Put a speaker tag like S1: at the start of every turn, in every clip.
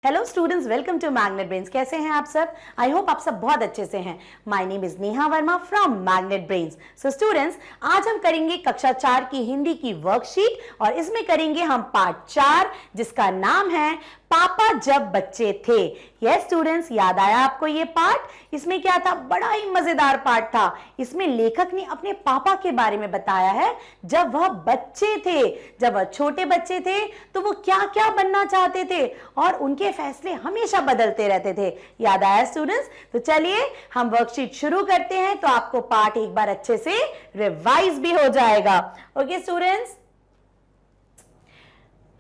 S1: Hello students, welcome to Magnet Brains. कैसे हैं आप सब? आई होप आप सब बहुत अच्छे से हैं। My name is Neha Verma from magnet brains. So students, आज हम करेंगे कक्षा 4 की हिंदी की वर्कशीट और इसमें करेंगे हम पार्ट 4 जिसका नाम है पापा जब बच्चे थे। यस स्टूडेंट्स, याद आया आपको ये पार्ट? इसमें क्या था? बड़ा ही मजेदार पार्ट था। इसमें लेखक ने अपने पापा के बारे में बताया है जब वह बच्चे थे, जब वह छोटे बच्चे थे तो वो क्या क्या बनना चाहते थे और उनके फैसले हमेशा बदलते रहते थे। याद आया स्टूडेंट्स? तो चलिए हम वर्कशीट शुरू करते हैं, तो आपको पार्ट एक बार अच्छे से रिवाइज भी हो जाएगा। ओके स्टूडेंट्स,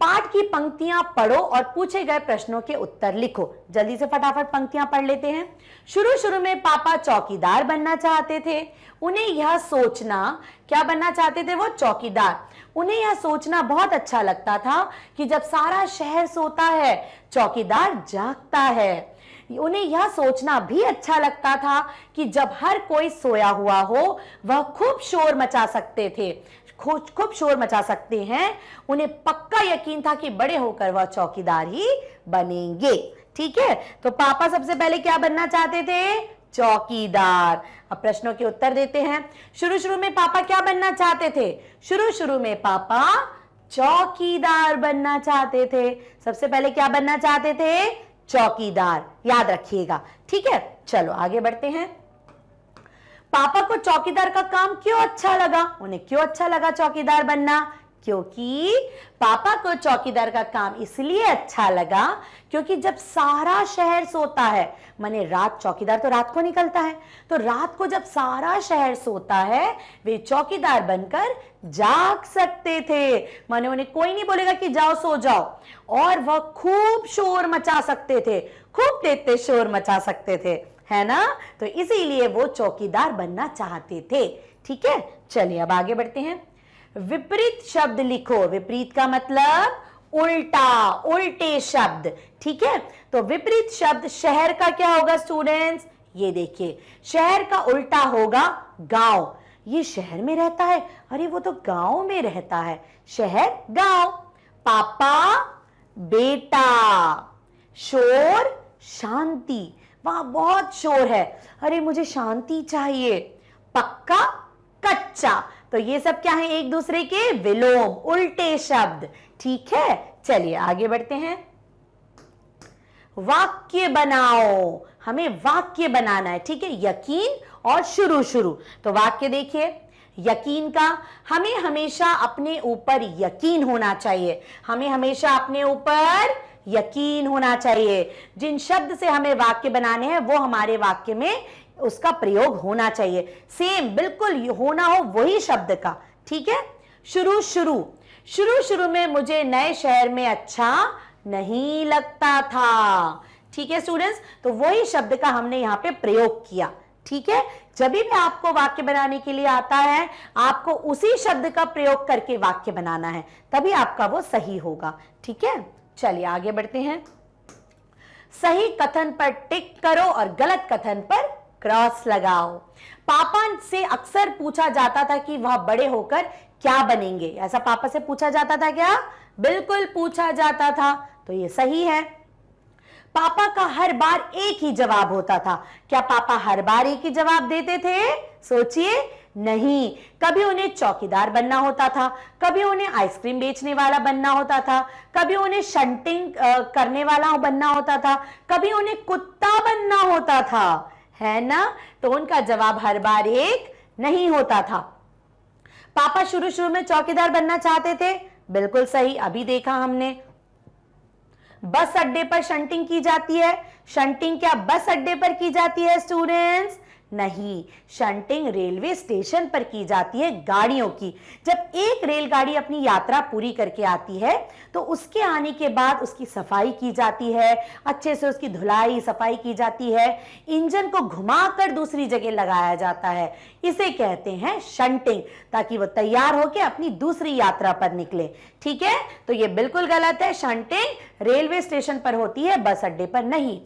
S1: पाठ की पंक्तियां पढ़ो और पूछे गए प्रश्नों के उत्तर लिखो। जल्दी से फटाफट पंक्तियां पढ़ लेते हैं। शुरू में पापा चौकीदार बनना चाहते थे। उन्हें यह सोचना, क्या बनना चाहते थे वो? चौकीदार। उन्हें यह सोचना बहुत अच्छा लगता था कि जब सारा शहर सोता है चौकीदार जागता है। उन्हें यह सोचना भी अच्छा लगता था कि जब हर कोई सोया हुआ हो वह खूब शोर मचा सकते थे, खूब शोर मचा सकते हैं। उन्हें पक्का यकीन था कि बड़े होकर वह चौकीदार ही बनेंगे। ठीक है, तो पापा सबसे पहले क्या बनना चाहते थे? चौकीदार। अब प्रश्नों के उत्तर देते हैं। शुरू में पापा क्या बनना चाहते थे? शुरू में पापा चौकीदार बनना चाहते थे। सबसे पहले क्या बनना चाहते थे? चौकीदार। याद रखिएगा। ठीक है, चलो आगे बढ़ते हैं। पापा को चौकीदार का काम क्यों अच्छा लगा? उन्हें क्यों अच्छा लगा चौकीदार बनना? क्योंकि पापा को चौकीदार का काम इसलिए अच्छा लगा क्योंकि जब सारा शहर सोता है, माने रात, चौकीदार तो रात को निकलता है, तो रात को जब सारा शहर सोता है वे चौकीदार बनकर जाग सकते थे। माने उन्हें कोई नहीं बोलेगा कि जाओ सो जाओ, और वह खूब शोर मचा सकते थे, खूब तेज शोर मचा सकते थे, है ना? तो इसीलिए वो चौकीदार बनना चाहते थे। ठीक है, चलिए अब आगे बढ़ते हैं। विपरीत शब्द लिखो। विपरीत का मतलब उल्टा, उल्टे शब्द। ठीक है, तो विपरीत शब्द शहर का क्या होगा स्टूडेंट्स? ये देखिए, शहर का उल्टा होगा गांव। ये शहर में रहता है, अरे वो तो गांव में रहता है। शहर, गांव। पापा, बेटा। शोर, शांति। वहां बहुत शोर है, अरे मुझे शांति चाहिए। पक्का, कच्चा। तो ये सब क्या है? एक दूसरे के विलोम, उल्टे शब्द। ठीक है, चलिए आगे बढ़ते हैं। वाक्य बनाओ। हमें वाक्य बनाना है। ठीक है, यकीन और शुरू। तो वाक्य देखिए, यकीन का, हमें हमेशा अपने ऊपर यकीन होना चाहिए। हमें हमेशा अपने ऊपर यकीन होना चाहिए। जिन शब्द से हमें वाक्य बनाने हैं वो हमारे वाक्य में उसका प्रयोग होना चाहिए। सेम, बिल्कुल होना हो वही शब्द का। ठीक है, शुरू में मुझे नए शहर में अच्छा नहीं लगता था। ठीक है स्टूडेंट्स, तो वही शब्द का हमने यहाँ पे प्रयोग किया। ठीक है, जब भी आपको वाक्य बनाने के लिए आता है आपको उसी शब्द का प्रयोग करके वाक्य बनाना है, तभी आपका वो सही होगा। ठीक है, चलिए आगे बढ़ते हैं। सही कथन पर टिक करो और गलत कथन पर क्रॉस लगाओ। पापा से अक्सर पूछा जाता था कि वह बड़े होकर क्या बनेंगे। ऐसा पापा से पूछा जाता था क्या? बिल्कुल पूछा जाता था, तो ये सही है। पापा का हर बार एक ही जवाब होता था। क्या पापा हर बार एक ही जवाब देते थे? सोचिए, नहीं। कभी उन्हें चौकीदार बनना होता था, कभी उन्हें आइसक्रीम बेचने वाला बनना होता था, कभी उन्हें शंटिंग करने वाला बनना होता था, कभी उन्हें कुत्ता बनना होता था, है ना? तो उनका जवाब हर बार एक नहीं होता था। पापा शुरू में चौकीदार बनना चाहते थे, बिल्कुल सही, अभी देखा हमने। बस अड्डे पर शंटिंग की जाती है। शंटिंग क्या बस अड्डे पर की जाती है स्टूडेंट्स? नहीं, शंटिंग रेलवे स्टेशन पर की जाती है, गाड़ियों की। जब एक रेलगाड़ी अपनी यात्रा पूरी करके आती है तो उसके आने के बाद उसकी सफाई की जाती है, अच्छे से उसकी धुलाई सफाई की जाती है, इंजन को घुमाकर दूसरी जगह लगाया जाता है। इसे कहते हैं शंटिंग, ताकि वो तैयार होकर अपनी दूसरी यात्रा पर निकले। ठीक है, तो ये बिल्कुल गलत है। शंटिंग रेलवे स्टेशन पर होती है, बस अड्डे पर नहीं।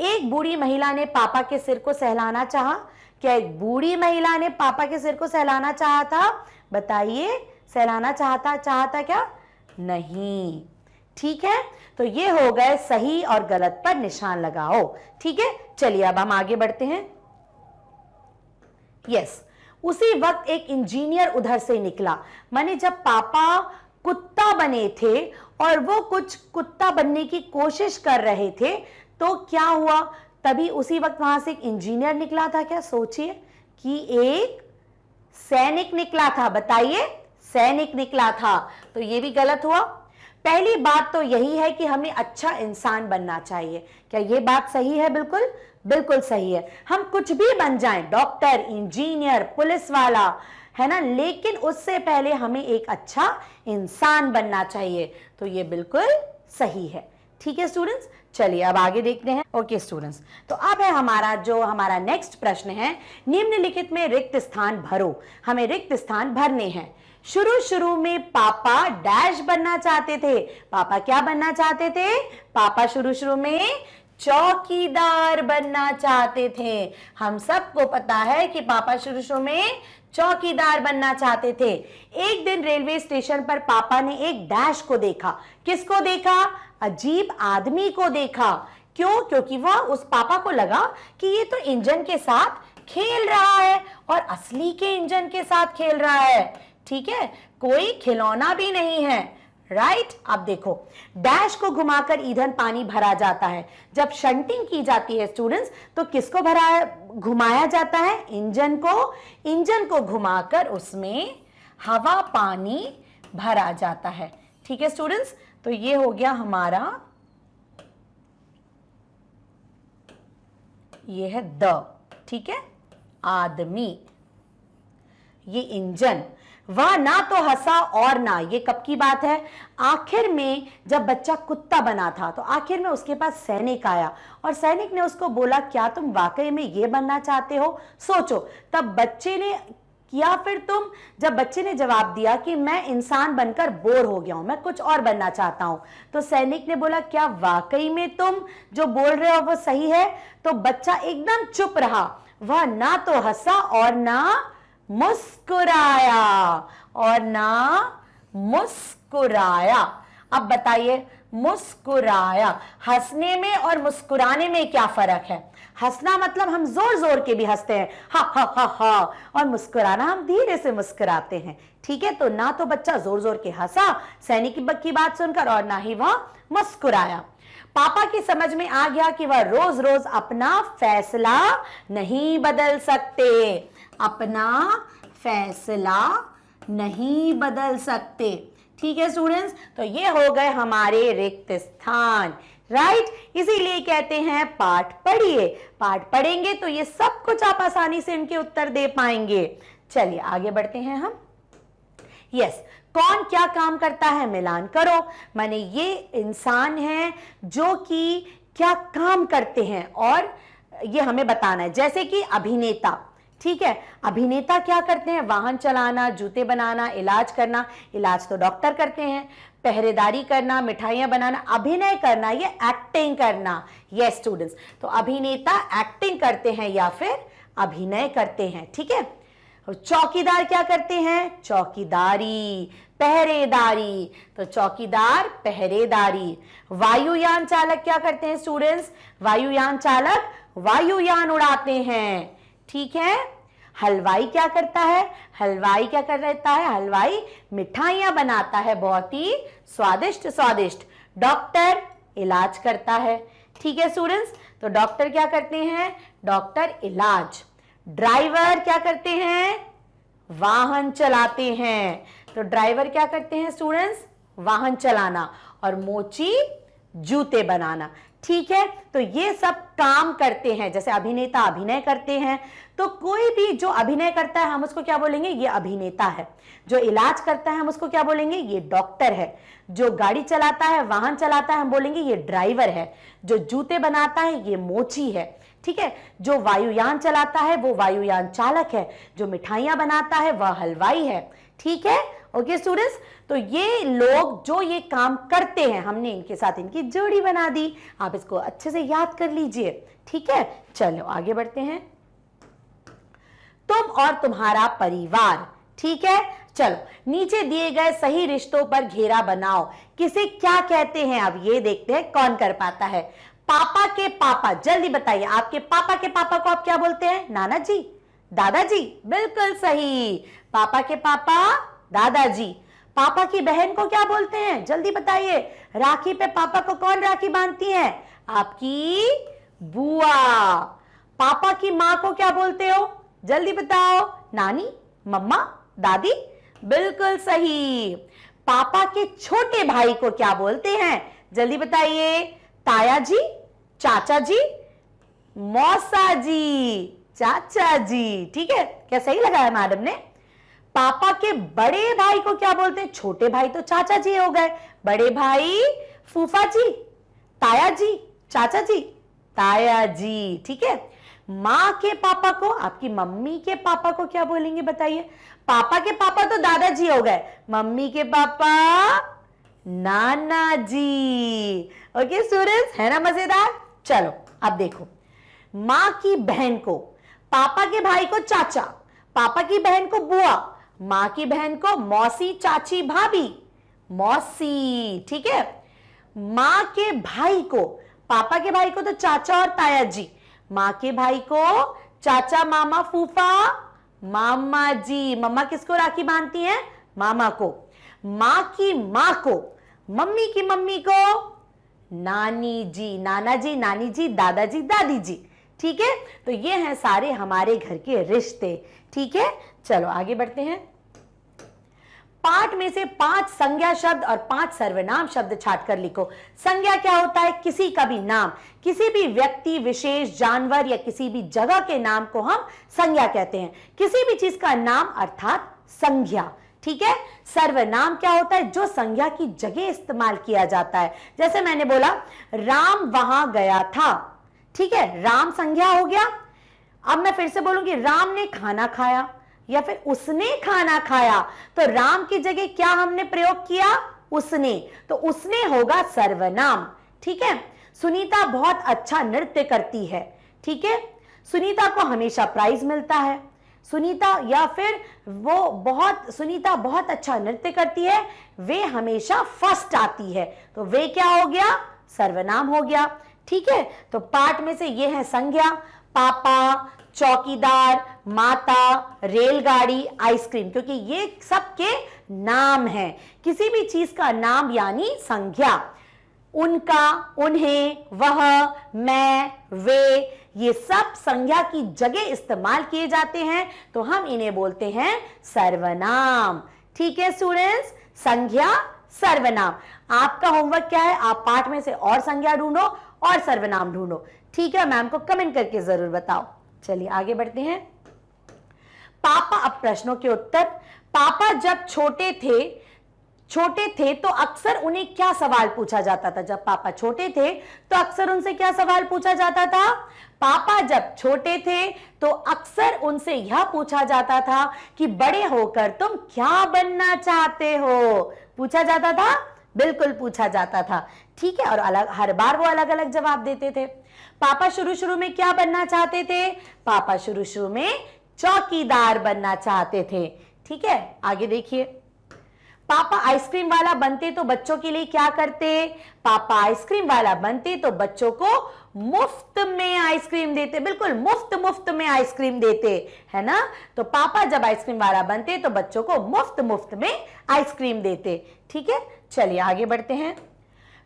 S1: एक बूढ़ी महिला ने पापा के सिर को सहलाना चाहा। क्या एक बूढ़ी महिला ने पापा के सिर को सहलाना चाहा था? बताइए, सहलाना चाहता क्या? नहीं। ठीक है, तो ये हो गए सही और गलत पर निशान लगाओ। ठीक है, चलिए अब हम आगे बढ़ते हैं। यस, उसी वक्त एक इंजीनियर उधर से निकला। माने जब पापा कुत्ता बने थे और वो कुछ कुत्ता बनने की कोशिश कर रहे थे, तो क्या हुआ, तभी उसी वक्त वहां से एक इंजीनियर निकला था। क्या सोचिए कि एक सैनिक निकला था। बताइए, सैनिक निकला था, तो ये भी गलत हुआ। पहली बात तो यही है कि हमें अच्छा इंसान बनना चाहिए। क्या ये बात सही है? बिल्कुल बिल्कुल सही है। हम कुछ भी बन जाएं, डॉक्टर, इंजीनियर, पुलिस वाला, है ना, लेकिन उससे पहले हमें एक अच्छा इंसान बनना चाहिए। तो ये बिल्कुल सही है। ठीक है स्टूडेंट्स, चलिए अब आगे देखते हैं। ओके स्टूडेंट्स, तो अब है हमारा नेक्स्ट प्रश्न है, निम्नलिखित में रिक्त स्थान भरो। हमें रिक्त स्थान भरने हैं। शुरू में पापा डैश बनना चाहते थे। पापा क्या बनना चाहते थे? पापा शुरू में चौकीदार बनना चाहते थे। हम सबको पता है कि पापा शुरू में चौकीदार बनना चाहते थे। एक दिन रेलवे स्टेशन पर पापा ने एक डैश को देखा। किसको देखा? अजीब आदमी को देखा। क्यों? क्योंकि वह उस पापा को लगा कि ये तो इंजन के साथ खेल रहा है और असली के इंजन के साथ खेल रहा है। ठीक है, कोई खिलौना भी नहीं है। राइट, अब देखो, डैश को घुमाकर ईंधन पानी भरा जाता है। जब शंटिंग की जाती है स्टूडेंट्स, तो किसको घुमाया जाता है? इंजन को घुमाकर उसमें हवा पानी भरा जाता है। ठीक है स्टूडेंट्स, तो ये हो गया हमारा, ये है द, ठीक है, आदमी, ये इंजन। वह ना तो हंसा और ना, ये कब की बात है? आखिर में जब बच्चा कुत्ता बना था, तो आखिर में उसके पास सैनिक आया और सैनिक ने उसको बोला, क्या तुम वाकई में ये बनना चाहते हो? सोचो, तब बच्चे ने, या फिर जब बच्चे ने जवाब दिया कि मैं इंसान बनकर बोर हो गया हूं, मैं कुछ और बनना चाहता हूं, तो सैनिक ने बोला, क्या वाकई में तुम जो बोल रहे हो वो सही है? तो बच्चा एकदम चुप रहा। वह ना तो हंसा और ना मुस्कुराया। अब बताइए, मुस्कुराया, हंसने में और मुस्कुराने में क्या फर्क है? हंसना मतलब हम जोर जोर के भी हंसते हैं, हा हा हा हा, और मुस्कुराना हम धीरे से मुस्कुराते हैं। ठीक है, तो ना तो बच्चा जोर जोर के हंसा सैनिक की बात सुनकर और ना ही वह मुस्कुराया। पापा की समझ में आ गया कि वह रोज रोज अपना फैसला नहीं बदल सकते, अपना फैसला नहीं बदल सकते। ठीक है स्टूडेंट्स, तो ये हो गए हमारे रिक्त स्थान। राइट, इसीलिए कहते हैं पाठ पढ़िए। पाठ पढ़ेंगे तो ये सब कुछ आप आसानी से इनके उत्तर दे पाएंगे। चलिए आगे बढ़ते हैं हम। यस, कौन क्या काम करता है मिलान करो। माने ये इंसान है जो कि क्या काम करते हैं और ये हमें बताना है। जैसे कि अभिनेता, ठीक है, अभिनेता क्या करते हैं? वाहन चलाना, जूते बनाना, इलाज करना, इलाज तो डॉक्टर करते हैं, पहरेदारी करना, मिठाइयां बनाना, अभिनय करना, ये एक्टिंग करना। यस स्टूडेंट्स, तो अभिनेता एक्टिंग करते हैं या फिर अभिनय करते हैं। ठीक है, चौकीदार क्या करते हैं? चौकीदारी, पहरेदारी, तो चौकीदार पहरेदारी। वायुयान चालक क्या करते हैं स्टूडेंट्स? वायुयान चालक वायुयान उड़ाते हैं। ठीक है, हलवाई क्या करता है? हलवाई क्या कर रहता है? हलवाई मिठाइयां बनाता है, बहुत ही स्वादिष्ट स्वादिष्ट। डॉक्टर इलाज करता है। ठीक है स्टूडेंट्स, तो डॉक्टर क्या करते हैं? डॉक्टर इलाज। ड्राइवर क्या करते हैं? वाहन चलाते हैं। तो ड्राइवर क्या करते हैं स्टूडेंट्स? वाहन चलाना। और मोची जूते बनाना। ठीक है, तो ये सब काम करते हैं। जैसे अभिनेता अभिनय करते हैं, तो कोई भी जो अभिनय करता है हम उसको क्या बोलेंगे? ये अभिनेता है। जो इलाज करता है हम उसको क्या बोलेंगे? ये डॉक्टर है। जो गाड़ी चलाता है, वाहन चलाता है, हम बोलेंगे ये ड्राइवर है। जो जूते बनाता है ये मोची है। ठीक है, जो वायुयान चलाता है वो वायुयान चालक है। जो मिठाइयां बनाता है वह हलवाई है। ठीक है, ओके स्टूडेंट्स, तो ये लोग जो ये काम करते हैं, हमने इनके साथ इनकी जोड़ी बना दी। आप इसको अच्छे से याद कर लीजिए। ठीक है, चलो आगे बढ़ते हैं। तुम और तुम्हारा परिवार। ठीक है, चलो, नीचे दिए गए सही रिश्तों पर घेरा बनाओ, किसे क्या कहते हैं? अब ये देखते हैं कौन कर पाता है। पापा के पापा, जल्दी बताइए, आपके पापा के पापा को आप क्या बोलते हैं? नाना जी, दादाजी? बिल्कुल सही, पापा के पापा दादाजी। पापा की बहन को क्या बोलते हैं? जल्दी बताइए, राखी पे पापा को कौन राखी बांधती है? आपकी बुआ। पापा की माँ को क्या बोलते हो? जल्दी बताओ, नानी, मम्मा, दादी? बिल्कुल सही। पापा के छोटे भाई को क्या बोलते हैं? जल्दी बताइए, ताया जी, चाचा जी, मौसा जी, चाचा जी। ठीक है, क्या सही लगा है मैडम ने? पापा के बड़े भाई को क्या बोलते हैं? छोटे भाई तो चाचा जी हो गए, बड़े भाई फूफा जी, ताया जी, चाचा जी, ताया जी। ठीक है। माँ के पापा को, आपकी मम्मी के पापा को क्या बोलेंगे बताइए? पापा के पापा तो दादाजी हो गए, मम्मी के पापा नाना जी। ओके स्टूडेंट्स, है ना मजेदार? चलो अब देखो, माँ की बहन को, पापा के भाई को चाचा, पापा की बहन को बुआ, माँ की बहन को मौसी, चाची, भाभी, मौसी। ठीक है। माँ के भाई को, पापा के भाई को तो चाचा और ताया जी, माँ के भाई को चाचा, मामा, फूफा, मामा जी। मम्मा किसको राखी बांधती हैं? मामा को। माँ की माँ को, मम्मी की मम्मी को नानी जी, नाना जी, नानी जी, दादाजी, दादी जी। ठीक है, तो ये हैं सारे हमारे घर के रिश्ते। ठीक है, चलो आगे बढ़ते हैं। पाठ में से 5 संज्ञा शब्द और 5 सर्वनाम शब्द छाट कर लिखो। संज्ञा क्या होता है? किसी का भी नाम, किसी भी व्यक्ति विशेष, जानवर या किसी भी जगह के नाम को हम संज्ञा कहते हैं। किसी भी चीज का नाम अर्थात संज्ञा। ठीक है। सर्वनाम क्या होता है? जो संज्ञा की जगह इस्तेमाल किया जाता है। जैसे मैंने बोला राम वहां गया था, ठीक है, राम संज्ञा हो गया। अब मैं फिर से बोलूंगी राम ने खाना खाया या फिर उसने खाना खाया, तो राम की जगह क्या हमने प्रयोग किया? उसने, तो उसने होगा सर्वनाम। ठीक है। सुनीता बहुत अच्छा नृत्य करती है, ठीक है, सुनीता को हमेशा प्राइज मिलता है। सुनीता या फिर सुनीता बहुत अच्छा नृत्य करती है, वे हमेशा फर्स्ट आती है, तो वे क्या हो गया? सर्वनाम हो गया। ठीक है। तो पाठ में से ये है संज्ञा, पापा, चौकीदार, माता, रेलगाड़ी, आइसक्रीम, क्योंकि ये सबके नाम हैं। किसी भी चीज का नाम यानी संज्ञा। उनका, उन्हें, वह, मैं, वे, ये सब संज्ञा की जगह इस्तेमाल किए जाते हैं, तो हम इन्हें बोलते हैं सर्वनाम। ठीक है स्टूडेंट्स, संज्ञा, सर्वनाम। आपका होमवर्क क्या है? आप पाठ में से और संज्ञा ढूंढो और सर्वनाम ढूंढो। ठीक है, मैम को कमेंट करके जरूर बताओ। चलिए आगे बढ़ते हैं। पापा, अब प्रश्नों के उत्तर। पापा जब छोटे थे तो अक्सर उन्हें क्या सवाल पूछा जाता था? जब पापा छोटे थे तो अक्सर उनसे क्या सवाल पूछा जाता था? पापा जब छोटे थे तो अक्सर उनसे यह पूछा जाता था कि बड़े होकर तुम क्या बनना चाहते हो? पूछा जाता था, बिल्कुल पूछा जाता था। ठीक है, और हर बार वो अलग अलग जवाब देते थे। पापा शुरू में क्या बनना चाहते थे? पापा शुरू में चौकीदार बनना चाहते थे। ठीक है, आगे देखिए। पापा आइसक्रीम वाला बनते तो बच्चों के लिए क्या करते? पापा आइसक्रीम वाला बनते तो बच्चों को मुफ्त में आइसक्रीम देते, बिल्कुल मुफ्त में आइसक्रीम देते, है ना। तो पापा जब आइसक्रीम वाला बनते तो बच्चों को मुफ्त में आइसक्रीम देते। ठीक है, चलिए आगे बढ़ते हैं।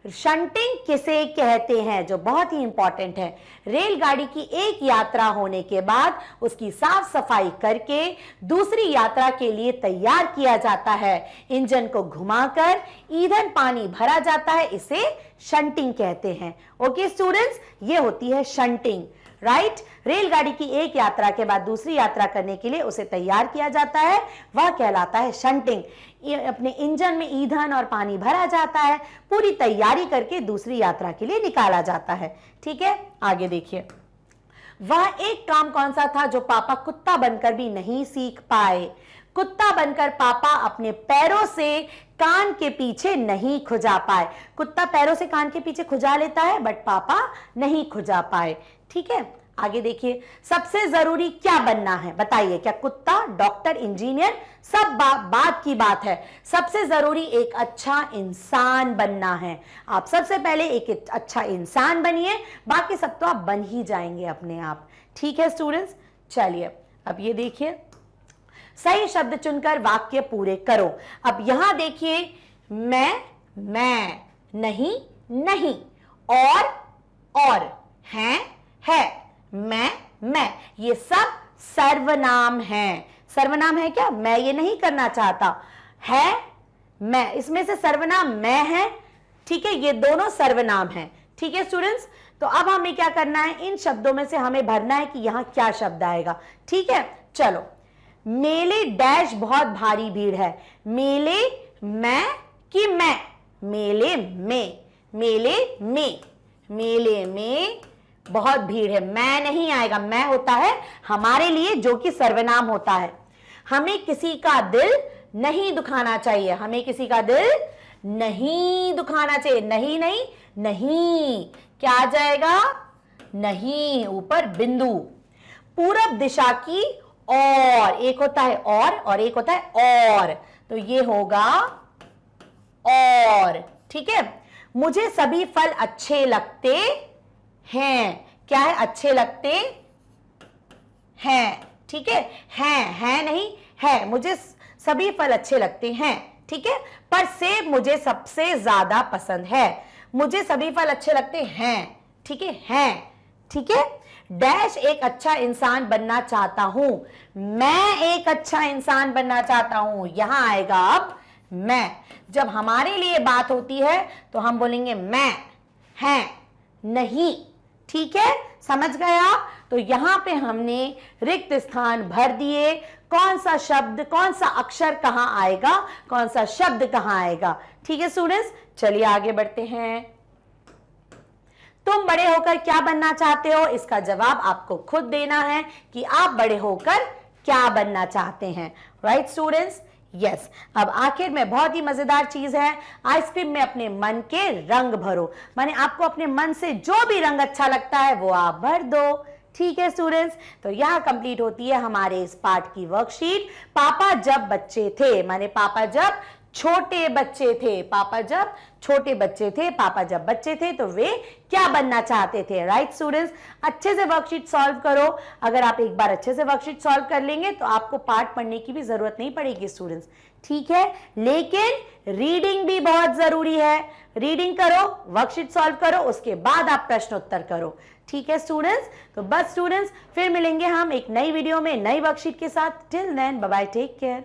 S1: शंटिंग किसे कहते हैं? जो बहुत ही इंपॉर्टेंट है। रेलगाड़ी की एक यात्रा होने के बाद उसकी साफ सफाई करके दूसरी यात्रा के लिए तैयार किया जाता है। इंजन को घुमाकर ईंधन पानी भरा जाता है, इसे शंटिंग कहते हैं। ओके स्टूडेंट्स, ये होती है शंटिंग, राइट। रेलगाड़ी की एक यात्रा के बाद दूसरी यात्रा करने के लिए उसे तैयार किया जाता है, वह कहलाता है शंटिंग। अपने इंजन में ईंधन और पानी भरा जाता है, पूरी तैयारी करके दूसरी यात्रा के लिए निकाला जाता है। ठीक है, आगे देखिए। वह एक काम कौन सा था जो पापा कुत्ता बनकर भी नहीं सीख पाए? कुत्ता बनकर पापा अपने पैरों से कान के पीछे नहीं खुजा पाए। कुत्ता पैरों से कान के पीछे खुजा लेता है, बट पापा नहीं खुजा पाए। ठीक है, आगे देखिए, सबसे जरूरी क्या बनना है बताइए, क्या कुत्ता, डॉक्टर, इंजीनियर, सब बात की बात है। सबसे जरूरी एक अच्छा इंसान बनना है। आप सबसे पहले एक अच्छा इंसान बनिए, बाकी सब तो आप बन ही जाएंगे अपने आप। ठीक है स्टूडेंट्स, चलिए अब ये देखिए, सही शब्द चुनकर वाक्य पूरे करो। अब यहां देखिए, मैं, नहीं, नहीं, और, है, मैं, ये सब सर्वनाम हैं। सर्वनाम है क्या? मैं ये नहीं करना चाहता है, मैं, इसमें से सर्वनाम मैं है। ठीक है, ये दोनों सर्वनाम हैं। ठीक है स्टूडेंट्स, तो अब हमें क्या करना है, इन शब्दों में से हमें भरना है कि यहां क्या शब्द आएगा। ठीक है, चलो, मेले डैश बहुत भारी भीड़ है। मेले मैं कि मैं? मेले में बहुत भीड़ है। मैं नहीं आएगा, मैं होता है हमारे लिए जो कि सर्वनाम होता है। हमें किसी का दिल नहीं दुखाना चाहिए। हमें किसी का दिल नहीं दुखाना चाहिए। नहीं, क्या आ जाएगा? नहीं, ऊपर बिंदु। पूरब दिशा की और, एक होता है और एक होता है और, तो ये होगा और। ठीक है, मुझे सभी फल अच्छे लगते हैं। क्या है? अच्छे लगते हैं। ठीक है नहीं है, मुझे सभी फल अच्छे लगते हैं। ठीक है, पर सेब मुझे सबसे ज्यादा पसंद है। मुझे सभी फल अच्छे लगते हैं। ठीक है, डैश एक अच्छा इंसान बनना चाहता हूं। मैं एक अच्छा इंसान बनना चाहता हूं, यहां आएगा अब मैं। जब हमारे लिए बात होती है तो हम बोलेंगे मैं, है, नहीं। ठीक है, समझ गए आप? तो यहां पे हमने रिक्त स्थान भर दिए। कौन सा शब्द, कौन सा अक्षर कहां आएगा, कौन सा शब्द कहां आएगा। ठीक है स्टूडेंट्स, चलिए आगे बढ़ते हैं। तुम बड़े होकर क्या बनना चाहते हो? इसका जवाब आपको खुद देना है कि आप बड़े होकर क्या बनना चाहते हैं। Right students? यस। अब आखिर में बहुत ही मजेदार चीज है, आइसक्रीम में अपने मन के रंग भरो। माने आपको अपने मन से जो भी रंग अच्छा लगता है वो आप भर दो। ठीक है स्टूडेंट्स, तो यहां कंप्लीट होती है हमारे इस पाठ की वर्कशीट। पापा जब बच्चे थे, माने पापा जब छोटे बच्चे थे, पापा जब छोटे बच्चे थे, पापा जब बच्चे थे तो वे क्या बनना चाहते थे। राइट स्टूडेंट्स, अच्छे से वर्कशीट सॉल्व करो। अगर आप एक बार अच्छे से वर्कशीट सॉल्व कर लेंगे तो आपको पाठ पढ़ने की भी जरूरत नहीं पड़ेगी स्टूडेंट्स। ठीक है, लेकिन रीडिंग भी बहुत जरूरी है। रीडिंग करो, वर्कशीट सॉल्व करो, उसके बाद आप प्रश्न उत्तर करो। ठीक है स्टूडेंट्स, तो बस स्टूडेंट्स, फिर मिलेंगे हम एक नई वीडियो में नई वर्कशीट के साथ। Till then bye bye, take care.